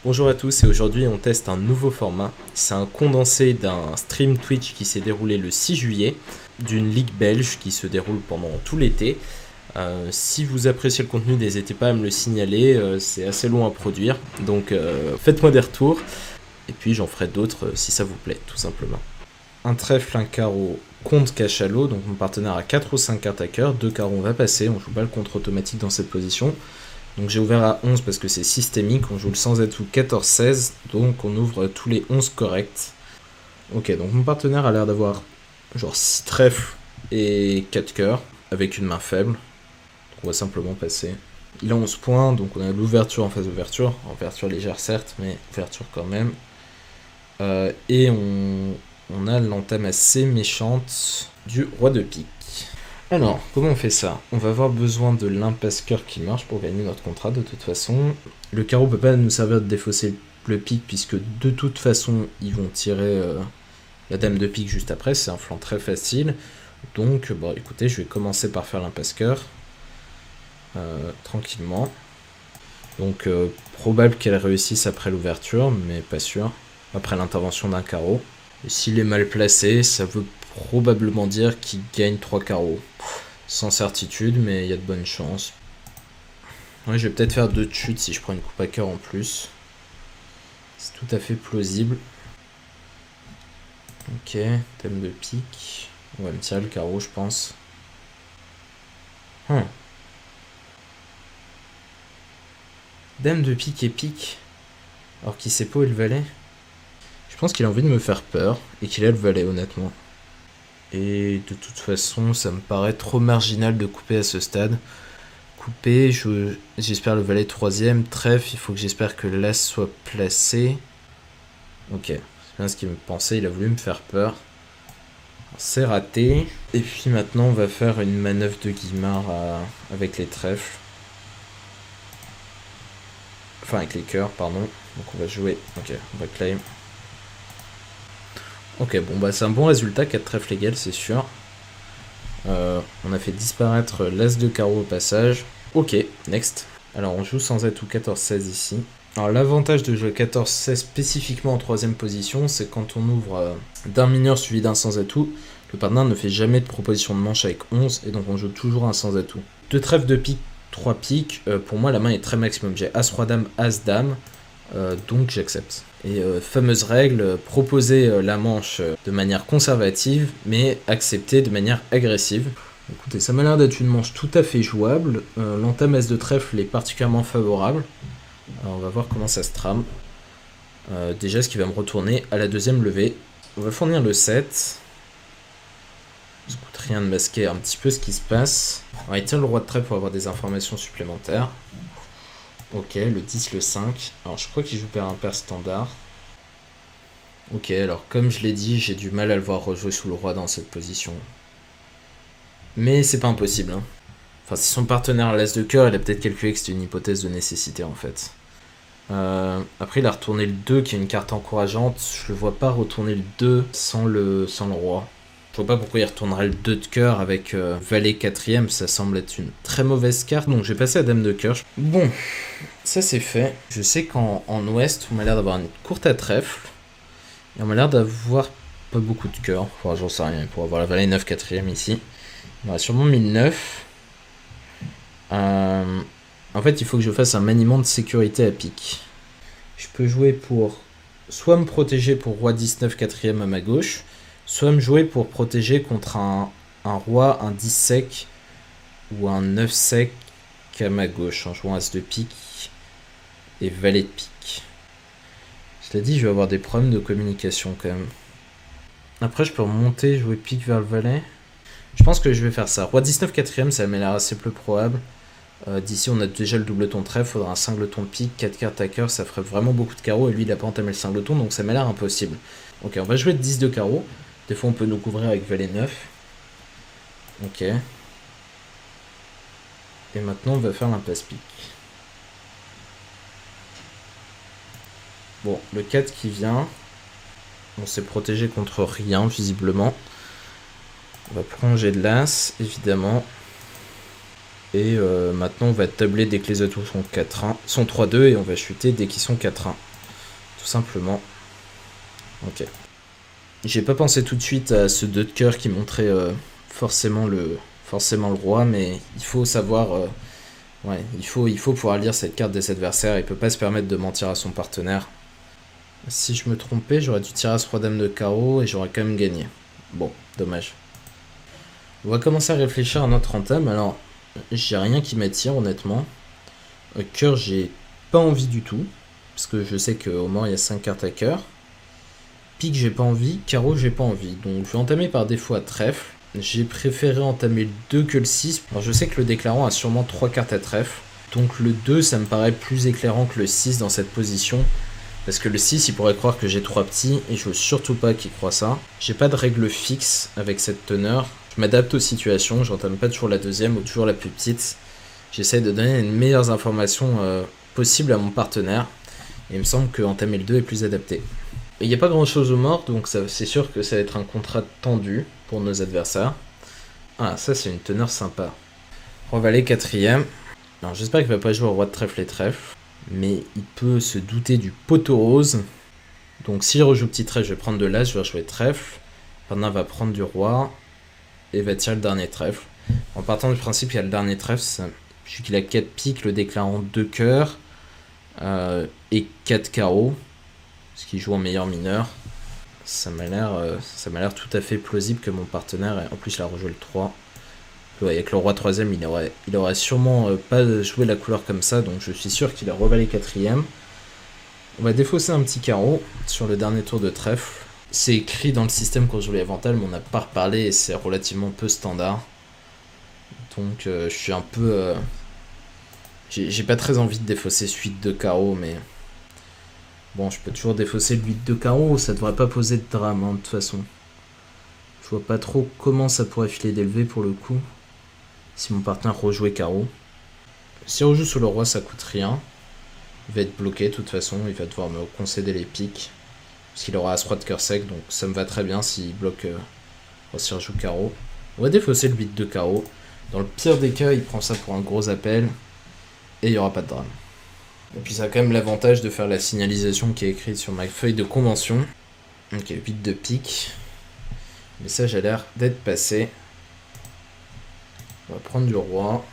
Bonjour à tous et aujourd'hui on teste un nouveau format. C'est un condensé d'un stream Twitch qui s'est déroulé le 6 juillet, d'une ligue belge qui se déroule pendant tout l'été. Si vous appréciez le contenu, n'hésitez pas à me le signaler, c'est assez long à produire, donc faites-moi des retours, et puis j'en ferai d'autres si ça vous plaît, tout simplement. Un trèfle, un carreau, contre cachalot, donc mon partenaire a 4 ou 5 cartes à cœur, 2 carreaux on va passer, on joue pas le contre automatique dans cette position. Donc j'ai ouvert à 11 parce que c'est systémique, on joue le sans atout 14-16, donc on ouvre tous les 11 corrects. Ok, donc mon partenaire a l'air d'avoir genre 6 trèfles et 4 cœurs, avec une main faible. Donc on va simplement passer. Il a 11 points, donc on a l'ouverture en face d'ouverture, ouverture légère certes, mais ouverture quand même. Et on a l'entame assez méchante du roi de pique. Alors, comment on fait ça? On va avoir besoin de l'impasse cœur qui marche pour gagner notre contrat de toute façon. Le carreau peut pas nous servir de défausser le pique puisque de toute façon ils vont tirer la dame de pique juste après, c'est un flanc très facile. Donc bon écoutez, je vais commencer par faire l'impasse cœur. Tranquillement. Donc probable qu'elle réussisse après l'ouverture, mais pas sûr. Après l'intervention d'un carreau. Et s'il est mal placé, ça veut probablement dire qu'il gagne 3 carreaux. Sans certitude, mais il y a de bonnes chances. Ouais, je vais peut-être faire 2 de chute si je prends une coupe à cœur en plus. C'est tout à fait plausible. Ok, thème de pique. On va me tirer le carreau, je pense. Dame de pique et pique. Alors qu'il sait pas où est le valet. Je pense qu'il a envie de me faire peur et qu'il a le valet, honnêtement. Et de toute façon, ça me paraît trop marginal de couper à ce stade. Couper, j'espère le valet 3ème. Trèfle, il faut que j'espère que l'as soit placé. Ok, c'est bien ce qu'il me pensait, il a voulu me faire peur. C'est raté. Et puis maintenant, on va faire une manœuvre de Guimard avec les trèfles. Enfin, avec les cœurs, pardon. Donc on va jouer. Ok, on va claim. Ok, bon bah c'est un bon résultat, 4 trèfles égales, c'est sûr. On a fait disparaître l'as de carreau au passage. Ok, next. Alors on joue sans atout 14-16 ici. Alors l'avantage de jouer 14-16 spécifiquement en 3ème position, c'est quand on ouvre d'un mineur suivi d'un sans atout, le partenaire ne fait jamais de proposition de manche avec 11, et donc on joue toujours un sans atout. 2 trèfles de pique, 3 piques, pour moi la main est très maximum. J'ai as roi dame, as dame, donc j'accepte. Et fameuse règle, proposer la manche de manière conservative, mais accepter de manière agressive. Écoutez, ça m'a l'air d'être une manche tout à fait jouable. L'entame as de trèfle est particulièrement favorable. Alors on va voir comment ça se trame. Déjà, ce qui va me retourner à la 2ème levée. On va fournir le 7. Ça coûte rien de masquer un petit peu ce qui se passe. Alors il tire le roi de trèfle pour avoir des informations supplémentaires. Ok, le 10, le 5. Alors je crois qu'il joue père impair standard. Ok, alors comme je l'ai dit, j'ai du mal à le voir rejouer sous le roi dans cette position. Mais c'est pas impossible. Hein. Enfin, si son partenaire a l'as de cœur, il a peut-être calculé que c'était une hypothèse de nécessité en fait. Après, il a retourné le 2 qui est une carte encourageante. Je le vois pas retourner le 2 sans le roi. Je vois pas pourquoi il retournerait le 2 de cœur avec valet 4ème. Ça semble être une très mauvaise carte. Donc je vais passer à dame de cœur. Bon, ça c'est fait. Je sais qu'en ouest, on m'a l'air d'avoir une courte à trèfle. Et on m'a l'air d'avoir pas beaucoup de cœur. Enfin, j'en sais rien. Pour avoir la valet 9 4ème ici. On aurait sûrement mis le 9. En fait, il faut que je fasse un maniement de sécurité à pique. Je peux jouer pour soit me protéger pour roi 19 4ème à ma gauche, soit me jouer pour protéger contre un roi, un 10 sec ou un 9 sec à ma gauche en jouant as de pique et valet de pique. Cela dit, je vais avoir des problèmes de communication quand même. Après, je peux remonter, jouer pique vers le valet. Je pense que je vais faire ça. Roi 19 4ème, ça m'a l'air assez peu probable. D'ici, on a déjà le doubleton de trèfle, faudra un singleton de pique, 4 cartes à cœur, ça ferait vraiment beaucoup de carreaux, et lui, il a pas entamé le singleton, donc ça m'a l'air impossible. Ok, on va jouer 10 de carreaux. Des fois, on peut nous couvrir avec valet 9. Ok. Et maintenant, on va faire l'impasse pique. Bon, le 4 qui vient. On s'est protégé contre rien, visiblement. On va prolonger de l'as, évidemment. Et maintenant, on va tabler dès que les atouts sont 4-1, sont 3-2 et on va chuter dès qu'ils sont 4-1. tout simplement. Ok. J'ai pas pensé tout de suite à ce 2 de cœur qui montrait forcément le roi, mais il faut savoir... ouais, il faut pouvoir lire cette carte des adversaires, il peut pas se permettre de mentir à son partenaire. Si je me trompais, j'aurais dû tirer à ce roi dame de carreau et j'aurais quand même gagné. Bon, dommage. On va commencer à réfléchir à notre entame. Alors, j'ai rien qui m'attire honnêtement. Cœur, j'ai pas envie du tout. Parce que je sais qu'au moins il y a 5 cartes à cœur. Pique, j'ai pas envie. Carreau, j'ai pas envie. Donc je vais entamer par défaut à trèfle. J'ai préféré entamer le 2 que le 6. Alors je sais que le déclarant a sûrement 3 cartes à trèfle. Donc le 2, ça me paraît plus éclairant que le 6 dans cette position. Parce que le 6, il pourrait croire que j'ai 3 petits, et je veux surtout pas qu'il croie ça. J'ai pas de règle fixe avec cette teneur. Je m'adapte aux situations, j'entame pas toujours la deuxième ou toujours la plus petite. J'essaie de donner les meilleures informations possibles à mon partenaire. Et il me semble que entamer le 2 est plus adapté. Il n'y a pas grand chose au mort, donc c'est sûr que ça va être un contrat tendu pour nos adversaires. Ah, ça c'est une teneur sympa. Roi valet 4ème. Alors j'espère qu'il va pas jouer au roi de trèfle et trèfle. Mais il peut se douter du poteau rose. Donc s'il rejoue petit trèfle, je vais prendre de l'as, je vais rejouer trèfle. Pendant va prendre du roi. Et va tirer le dernier trèfle. En partant du principe qu'il y a le dernier trèfle, vu qu'il a 4 piques, le déclarant 2 cœurs. Et 4 carreaux. Ce qui joue en meilleur mineur. Ça m'a l'air tout à fait plausible que mon partenaire, en plus il a rejoué le 3. Ouais, avec le roi 3ème, il aurait sûrement pas joué la couleur comme ça, donc je suis sûr qu'il a revalé 4ème. On va défausser un petit carreau sur le dernier tour de trèfle. C'est écrit dans le système qu'on joue les Avental, mais on n'a pas reparlé et c'est relativement peu standard. Donc je suis un peu... J'ai pas très envie de défausser suite de carreau, mais... Bon, je peux toujours défausser le 8 de carreau, ça devrait pas poser de drame, hein, de toute façon. Je vois pas trop comment ça pourrait filer d'élever pour le coup. Si mon partenaire rejouait carreau. Si on rejoue sur le roi, ça coûte rien. Il va être bloqué de toute façon, il va devoir me concéder les piques. Parce qu'il aura As-Roi de cœur sec, donc ça me va très bien s'il bloque s'il rejoue carreau. On va défausser le 8 de carreau. Dans le pire des cas, il prend ça pour un gros appel. Et il n'y aura pas de drame. Et puis ça a quand même l'avantage de faire la signalisation qui est écrite sur ma feuille de convention. Ok, 8 de pique. Le message a l'air d'être passé. On va prendre du roi.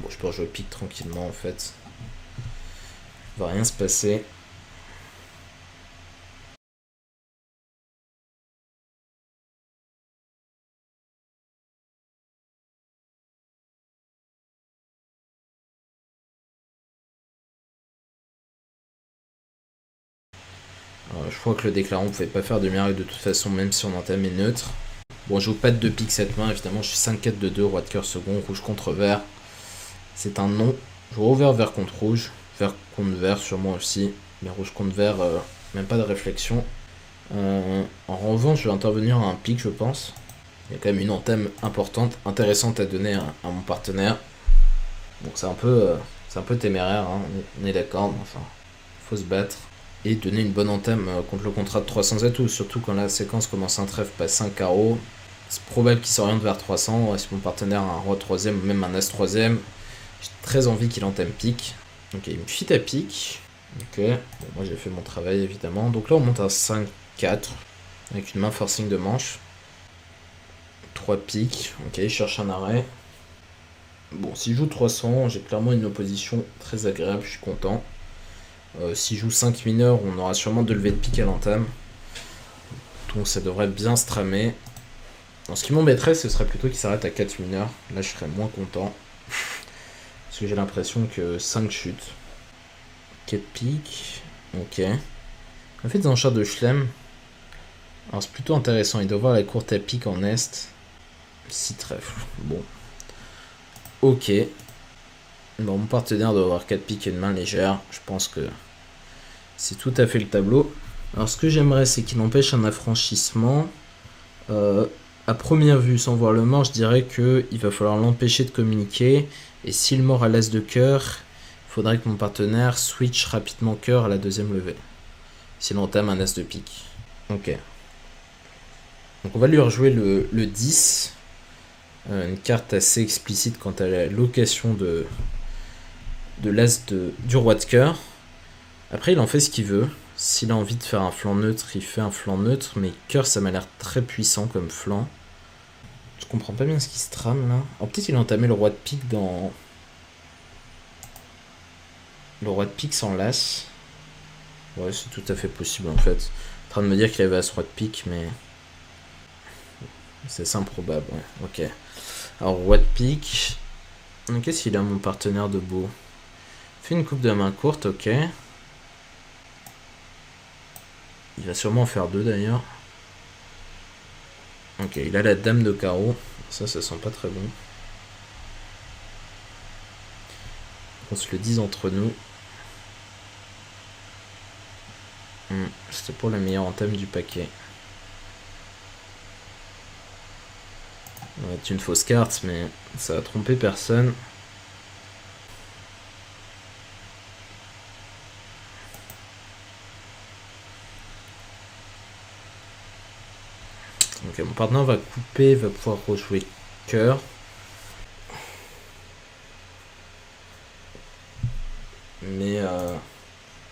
Bon, je peux rejouer pique tranquillement en fait. Il va rien se passer. Je crois que le déclarant ne pouvait pas faire de miracle de toute façon, même si on entamait neutre. Bon, je joue pas de 2 piques cette main, évidemment, je suis 5-4 de 2, roi de cœur second, rouge contre vert. C'est un non. Je joue vert contre rouge, vert contre vert sûrement aussi, mais rouge contre vert, même pas de réflexion. En revanche, je vais intervenir à un pique, je pense. Il y a quand même une entame importante, intéressante à donner à mon partenaire. Donc c'est un peu téméraire, hein, on est d'accord, mais enfin, faut se battre. Et donner une bonne entame contre le contrat de 300 atouts, surtout quand la séquence commence un trèfle, passe 5 carreaux. C'est probable qu'il s'oriente vers 300, si mon partenaire a un roi 3ème ou même un as 3ème. J'ai très envie qu'il entame pique. Ok, il me fit à pique. Ok, bon, moi j'ai fait mon travail évidemment. Donc là on monte à 5-4, avec une main forcing de manche. 3 piques, ok, il cherche un arrêt. Bon, s'il joue 300, j'ai clairement une opposition très agréable, je suis content. S'il joue 5 mineurs, on aura sûrement 2 levées de pique à l'entame. Donc ça devrait bien se tramer. Alors, ce qui m'embêterait, ce serait plutôt qu'il s'arrête à 4 mineurs. Là, je serais moins content. Parce que j'ai l'impression que 5 chutes. 4 piques. Ok. On fait des enchères de Schlem. Alors c'est plutôt intéressant. Il doit voir la courte à pique en est. 6 trèfles. Bon. Ok. Bon, mon partenaire doit avoir 4 piques et une main légère. Je pense que c'est tout à fait le tableau. Alors ce que j'aimerais, c'est qu'il empêche un affranchissement. À première vue, sans voir le mort, je dirais qu'il va falloir l'empêcher de communiquer. Et s'il mord à l'as de cœur, il faudrait que mon partenaire switch rapidement cœur à la deuxième levée. S'il entame un as de pique. Ok. Donc on va lui rejouer le 10. Une carte assez explicite quant à la location de l'as du roi de cœur. Après il en fait ce qu'il veut. S'il a envie de faire un flanc neutre, il fait un flanc neutre, mais cœur, ça m'a l'air très puissant comme flanc. Je comprends pas bien ce qui se trame là. Alors peut-être qu'il a entamé le roi de pique dans... Le roi de pique sans l'as. Ouais, c'est tout à fait possible en fait. En train de me dire qu'il avait as roi de pique, mais... C'est improbable, ouais. Ok. Alors roi de pique... Qu'est-ce qu'il a mon partenaire de beau? Fait une coupe de main courte, ok. Il va sûrement en faire deux d'ailleurs. Ok, il a la dame de carreau. Ça sent pas très bon. On se le dise entre nous. C'était pour la meilleure entame du paquet. Ça va être une fausse carte, mais ça va tromper personne. Ok, mon partenaire va couper, va pouvoir rejouer cœur. Mais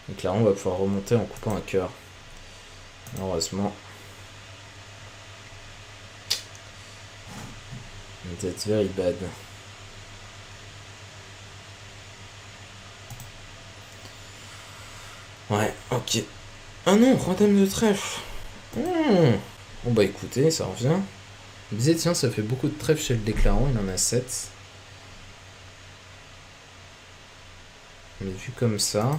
donc là, on va pouvoir remonter en coupant un cœur. Heureusement. That's very bad. Ouais, ok. Ah non, roi dame de trèfle. Bon bah écoutez, ça revient. Je me disais, tiens, ça fait beaucoup de trèfles chez le déclarant, il en a 7. Mais vu comme ça...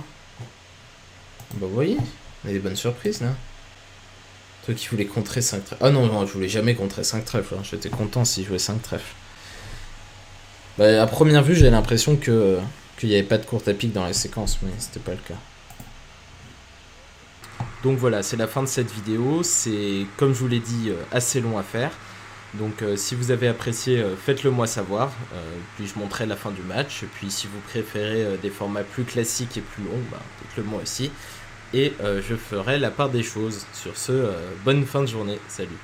Bah vous voyez, on a des bonnes surprises là. Toi qui voulais contrer 5 trèfles. Ah non, non, je voulais jamais contrer 5 trèfles. Hein. J'étais content s'il jouait 5 trèfles. Bah, à première vue, j'ai l'impression qu'il n'y avait pas de courte à pique dans la séquence, mais c'était pas le cas. Donc voilà, c'est la fin de cette vidéo. C'est, comme je vous l'ai dit, assez long à faire. Donc si vous avez apprécié, faites-le moi savoir. Puis je montrerai la fin du match. Et puis si vous préférez des formats plus classiques et plus longs, bah, faites-le moi aussi. Et je ferai la part des choses. Sur ce, bonne fin de journée. Salut.